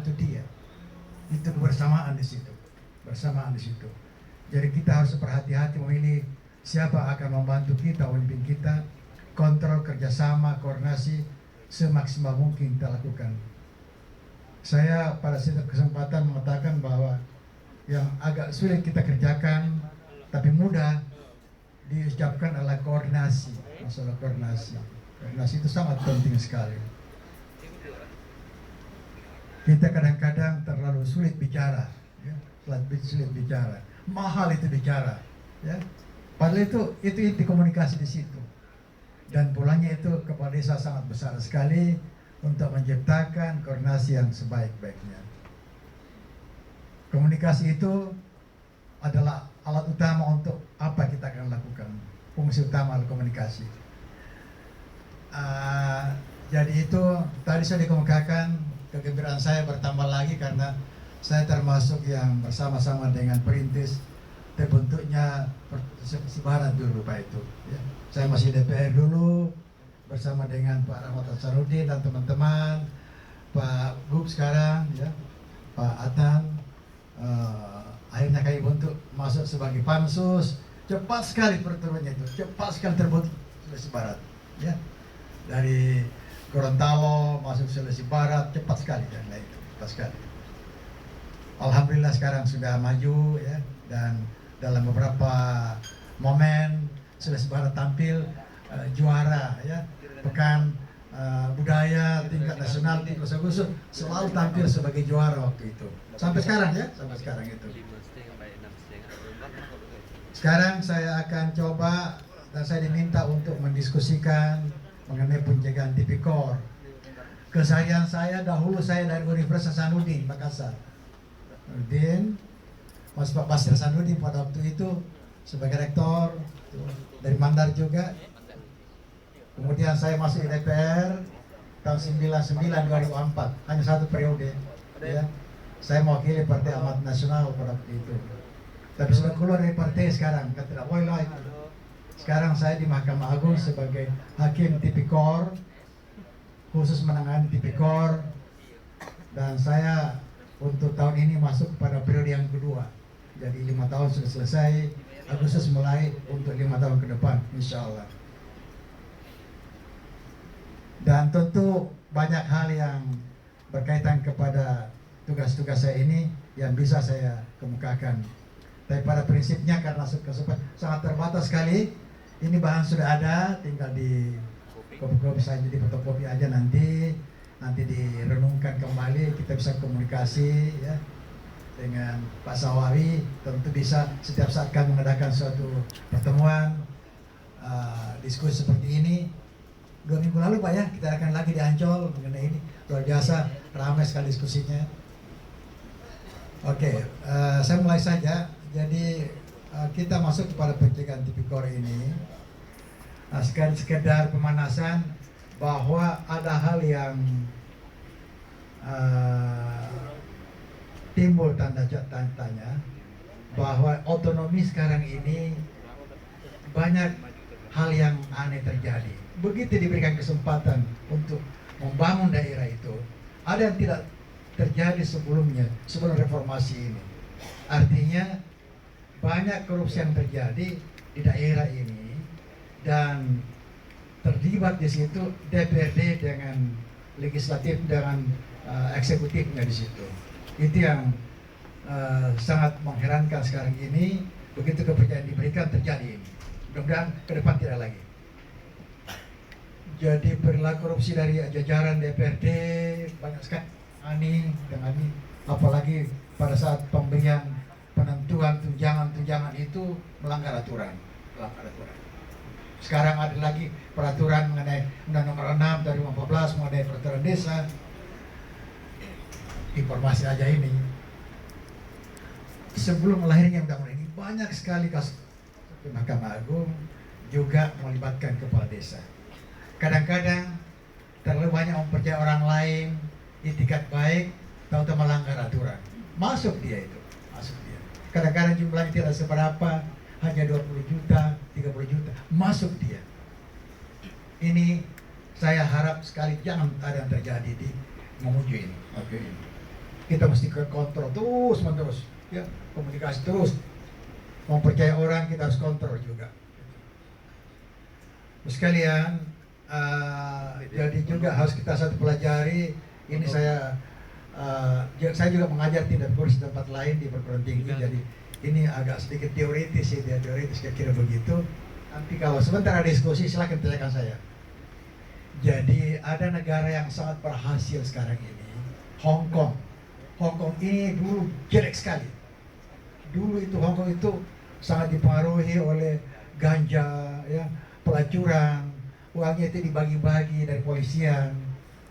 membantu dia. Itu kebersamaan di situ, bersamaan di situ. Jadi kita harus berhati-hati memilih siapa akan membantu kita, memimpin kita. Kontrol, kerjasama, koordinasi semaksimal mungkin kita lakukan. Saya pada setiap kesempatan mengatakan bahwa yang agak sulit kita kerjakan tapi mudah diucapkan adalah koordinasi. Masalah koordinasi. Koordinasi itu sangat penting sekali. Kita kadang-kadang terlalu sulit bicara, ya, sulit bicara. Mahal itu bicara, ya. Padahal itu inti komunikasi di situ. Dan pulangnya itu kepala desa sangat besar sekali untuk menciptakan koordinasi yang sebaik-baiknya. Komunikasi itu adalah alat utama untuk apa kita akan lakukan. Fungsi utama adalah komunikasi. Jadi itu tadi sudah dikemukakan, kegembiraan saya bertambah lagi karena saya termasuk yang bersama-sama dengan perintis terbentuknya Sebarat dulu Pak itu. Ya. Saya masih DPR dulu bersama dengan Pak Rahmat Hasanuddin dan teman-teman, Pak Gub sekarang, ya, Pak Atan. Akhirnya kami bentuk masuk sebagai pansus. Cepat sekali perturunannya itu, cepat sekali terbentuk Sulawesi Barat. Ya. Dari Gorontalo masuk Sulawesi Barat cepat sekali dan lain itu, cepat sekali. Alhamdulillah sekarang sudah maju, ya, dan dalam beberapa momen Sulawesi Barat tampil juara, ya, pekan budaya tingkat nasional di Kusa-Gusuk selalu tampil sebagai juara waktu itu sampai sekarang, ya, sampai sekarang itu. Sekarang saya akan coba dan saya diminta untuk mendiskusikan mengenai pencegahan tipikor. Keseharian saya dahulu saya dari Universitas Hasanuddin Makassar. Hasanuddin, Mas Pak Basir Hasanuddin pada waktu itu sebagai rektor, dari Mandar juga. Kemudian saya masuk di DPR tahun 99-2004, hanya satu periode. Ya. Saya mewakili Partai Amanat Nasional pada waktu itu. Tapi sudah keluar dari partai sekarang, kan tidak boleh lagi. Sekarang saya di Mahkamah Agung sebagai hakim tipikor, khusus menangani tipikor, dan saya untuk tahun ini masuk pada periode yang kedua. Jadi 5 tahun sudah selesai, Agustus mulai untuk 5 tahun ke depan, insya Allah. Dan tentu banyak hal yang berkaitan kepada tugas-tugas saya ini yang bisa saya kemukakan. Tapi pada prinsipnya karena sangat terbatas sekali, ini bahan sudah ada, tinggal di kopi-kopi saja, di fotokopi aja nanti direnungkan kembali, kita bisa komunikasi, ya, dengan Pak Sawawi. Tentu bisa setiap saat kami mengadakan suatu pertemuan, diskusi seperti ini. 2 minggu lalu Pak, ya, kita akan lagi di Ancol mengenai ini, luar biasa ramai sekali diskusinya. Oke, saya mulai saja. Jadi kita masuk kepada pencegahan tipikor ini. Sekedar pemanasan bahwa ada hal yang timbul tanda tanya bahwa otonomi sekarang ini banyak hal yang aneh terjadi. Begitu diberikan kesempatan untuk membangun daerah itu, ada yang tidak terjadi sebelumnya, sebelum reformasi ini. Artinya banyak korupsi yang terjadi di daerah ini dan terlibat di situ DPRD dengan legislatif dengan eksekutifnya di situ. Itu yang sangat mengherankan sekarang ini. Begitu kepercayaan diberikan terjadi ini. Mudah-mudahan ke depan tidak lagi. Jadi perilaku korupsi dari jajaran DPRD banyak sekali apalagi pada saat pemberian penentuan tunjangan itu melanggar aturan. Sekarang ada lagi peraturan mengenai Undang Nomor 6 dari 2014 mengenai peraturan desa. Informasi aja ini. Sebelum lahirnya undang-undang ini banyak sekali kasus di Mahkamah Agung juga melibatkan kepala desa. Kadang-kadang terlalu banyak mempercayai orang lain, itikat baik, tahu-tahu melanggar aturan. Masuk dia itu, masuk dia. Kadang-kadang jumlahnya tidak seberapa, hanya 20 juta, 30 juta, masuk dia. Ini saya harap sekali jangan ada yang terjadi di Mamuju ini. Oke. kita mesti kontrol terus menerus, ya, komunikasi terus. Mempercayai orang kita harus kontrol juga. Sekalian, jadi juga harus kita satu pelajari. Ini saya juga mengajar tindak kurs di tempat lain di perguruan tinggi. Jadi ini agak sedikit teoritis sih, dia teoritis kira-kira begitu. Nanti kalau sebentar ada diskusi silakan tanyakan saya. Jadi ada negara yang sangat berhasil sekarang ini, Hong Kong. Hong Kong ini dulu jelek sekali. Dulu itu Hong Kong itu sangat dipengaruhi oleh ganja, ya, pelacuran, uangnya itu dibagi-bagi dari polisian.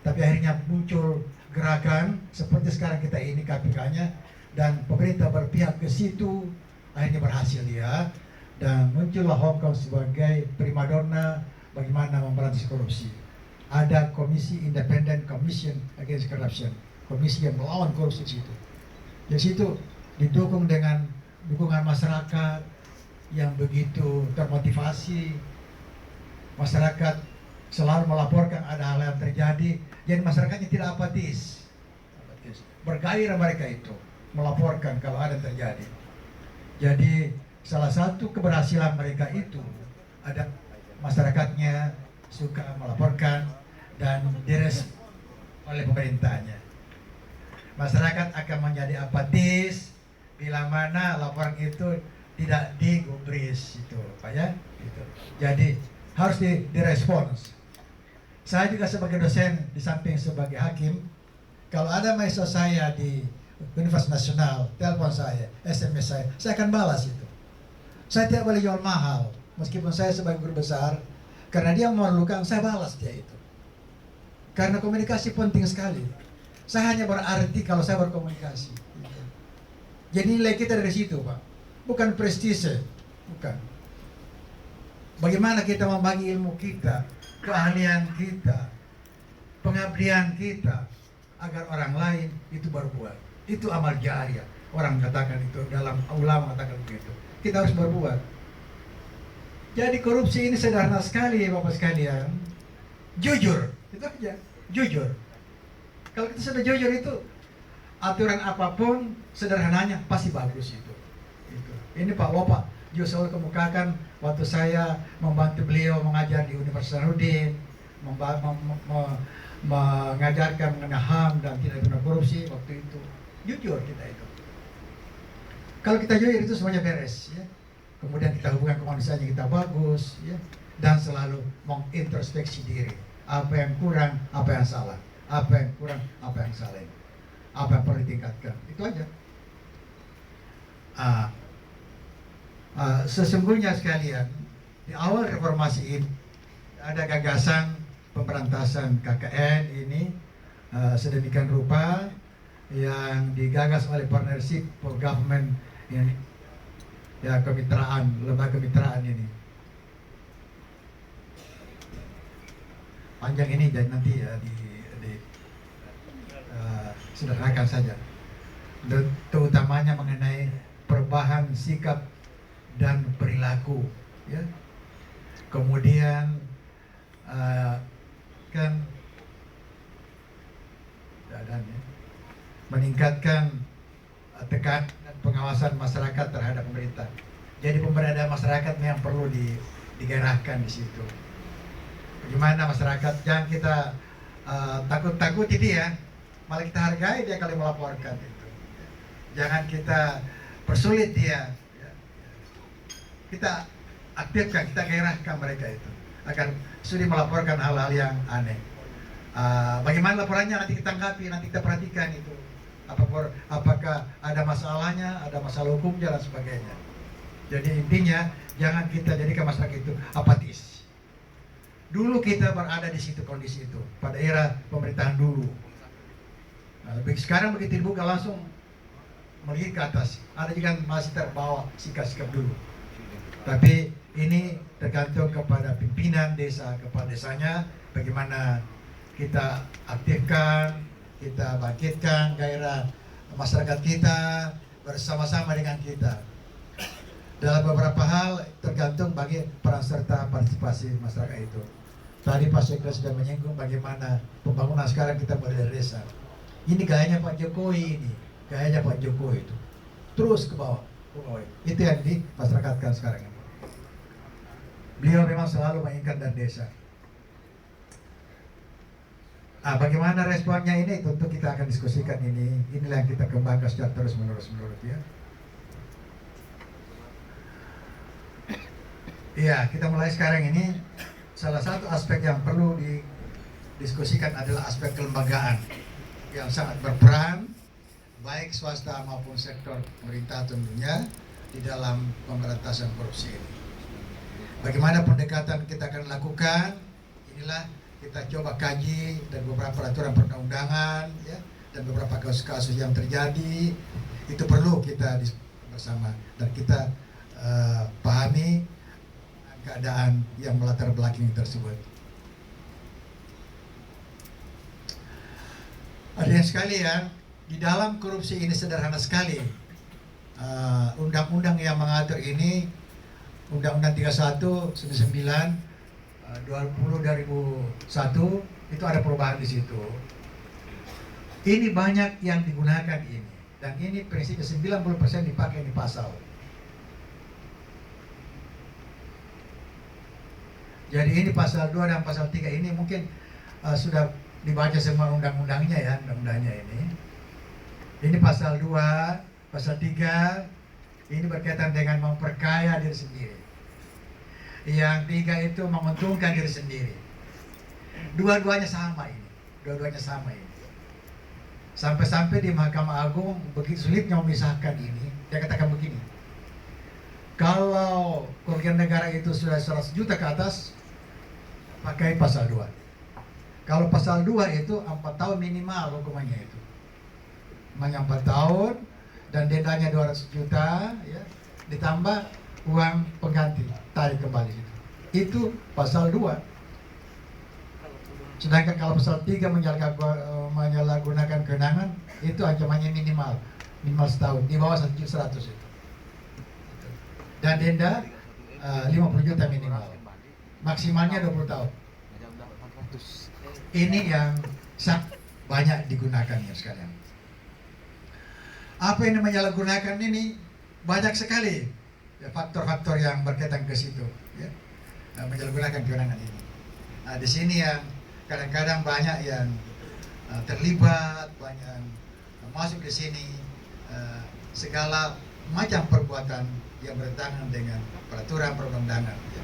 Tapi akhirnya muncul gerakan seperti sekarang kita ini KPK-nya, dan pemerintah berpihak ke situ, akhirnya berhasil dia, dan muncullah Hong Kong sebagai primadona bagaimana memberantas korupsi. Ada komisi Independent Commission Against Corruption, komisi yang melawan korupsi situ. Di situ didukung dengan dukungan masyarakat yang begitu termotivasi. Masyarakat selalu melaporkan ada hal yang terjadi, jadi masyarakatnya tidak apatis. Bergairah mereka itu melaporkan kalau ada yang terjadi. Jadi salah satu keberhasilan mereka itu ada masyarakatnya suka melaporkan dan direspon oleh pemerintahnya. Masyarakat akan menjadi apatis bila mana laporan itu tidak digubris itu, Pak ya. Gitu. Jadi harus direspons. Saya juga sebagai dosen di samping sebagai hakim, kalau ada mahasiswa saya di Universitas Nasional, telepon saya, SMS saya akan balas itu. Saya tidak boleh jual mahal, meskipun saya sebagai guru besar, karena dia memerlukan, saya balas dia itu. Karena komunikasi penting sekali. Saya hanya berarti kalau saya berkomunikasi. Jadi nilai kita dari situ, Pak. Bukan prestise, bukan. Bagaimana kita membagi ilmu kita, keahlian kita, pengabdian kita, agar orang lain itu berbuat. Itu amal jariah. Orang katakan itu, dalam ulama katakan begitu. Kita harus berbuat. Jadi korupsi ini sederhana sekali, Bapak sekalian. Jujur, itu aja, jujur. Kalau kita sudah jujur itu, aturan apapun sederhananya pasti bagus itu. Ini Pak Wopak juga selalu kemukakan waktu saya membantu beliau mengajar di Universitas Hasanuddin, mengajarkan mengenai HAM dan tidak pidana korupsi waktu itu. Jujur kita itu. Kalau kita jujur itu semuanya beres, ya. Kemudian kita hubungan kemanusiaannya kita bagus, ya. Dan selalu mengintrospeksi diri. Apa yang kurang, apa yang salah. Apa yang kurang, apa yang salah. Apa yang perlu ditingkatkan. Itu aja. Sesungguhnya sekalian, di awal reformasi ini ada gagasan pemberantasan KKN ini sedemikian rupa yang digagas oleh Partnership for Government ini, ya, kemitraan, lembaga kemitraan ini. Panjang ini dan nanti ya sederhanakan saja. Dan terutamanya mengenai perubahan sikap dan perilaku, ya. Kemudian kan meningkatkan tekanan dan pengawasan masyarakat terhadap pemerintah. Jadi pemberdayaan masyarakat yang perlu digarahkan di situ. Bagaimana masyarakat, jangan kita takut-takuti dia, malah kita hargai dia kalau melaporkan itu. Jangan kita persulit dia. Kita aktifkan, kita gairahkan mereka itu agar sudah melaporkan hal-hal yang aneh. Bagaimana laporannya nanti kita tanggapi, nanti kita perhatikan itu. Apakah ada masalahnya, ada masalah hukumnya dan sebagainya. Jadi intinya jangan kita jadikan masyarakat itu apatis. Dulu kita berada di situ, kondisi itu pada era pemerintahan dulu. Sekarang begitu dibuka langsung melihat ke atas. Ada juga masih terbawa sikap-sikap dulu. Tapi ini tergantung kepada pimpinan desa, kepala desanya, bagaimana kita aktifkan, kita bangkitkan gairah masyarakat kita bersama-sama dengan kita. Dalam beberapa hal tergantung bagi peran serta partisipasi masyarakat itu. Tadi Pak Sekda sudah menyinggung bagaimana pembangunan sekarang kita mulai dari desa. Ini gayanya Pak Jokowi ini, gayanya Pak Jokowi itu. Terus ke bawah, ke bawah. Itu yang dimasyarakatkan sekarang ini. Beliau memang selalu mengingat dan desa. Bagaimana responnya ini tentu kita akan diskusikan ini. Inilah yang kita kembangkan secara terus menerus ya. Iya, kita mulai sekarang ini. Salah satu aspek yang perlu didiskusikan adalah aspek kelembagaan yang sangat berperan, baik swasta maupun sektor pemerintah tentunya di dalam pemberantasan korupsi ini. Bagaimana pendekatan kita akan lakukan? Inilah kita coba kaji dan beberapa peraturan perundang-undangan, ya, dan beberapa kasus-kasus yang terjadi itu perlu kita bersama dan kita pahami keadaan yang melatar belakangi tersebut. Hadirin sekalian, di dalam korupsi ini sederhana sekali. Undang-undang yang mengatur ini, Undang-Undang 31 2001 itu ada perubahan di situ. Ini banyak yang digunakan ini, dan ini prinsipnya 90% dipakai di pasal. Jadi ini pasal 2 dan pasal 3 ini mungkin sudah dibaca semua undang-undangnya ya, undang-undangnya ini. Ini pasal 2, pasal 3 ini berkaitan dengan memperkaya diri sendiri. Yang 3 itu menguntungkan diri sendiri. Dua-duanya sama ini. Dua-duanya sama ini. Sampai-sampai di Mahkamah Agung begitu sulitnya memisahkan ini. Dia katakan begini. Kalau kerugian negara itu sudah 100 juta ke atas, pakai pasal 2. Kalau pasal 2 itu 4 tahun minimal hukumannya itu. Hukumannya 4 tahun dan dendanya 200 juta ya, ditambah uang pengganti, tarik kembali itu. Itu pasal 2. Sedangkan kalau pasal 3 menyalahgunakan kewenangan itu ancamannya minimal setahun, di bawah 100 itu. Dan denda 50 juta minimal. Maksimalnya 20 tahun. Ini yang sangat banyak digunakan ya sekalian. Apa yang menyalahgunakan ini banyak sekali ya, faktor-faktor yang berkaitan ke situ ya, menyalahgunakan kewenangan ini. Nah, di sini yang kadang-kadang banyak yang terlibat, banyak yang masuk di sini segala macam perbuatan yang bertentangan dengan peraturan perundang-undangan ya.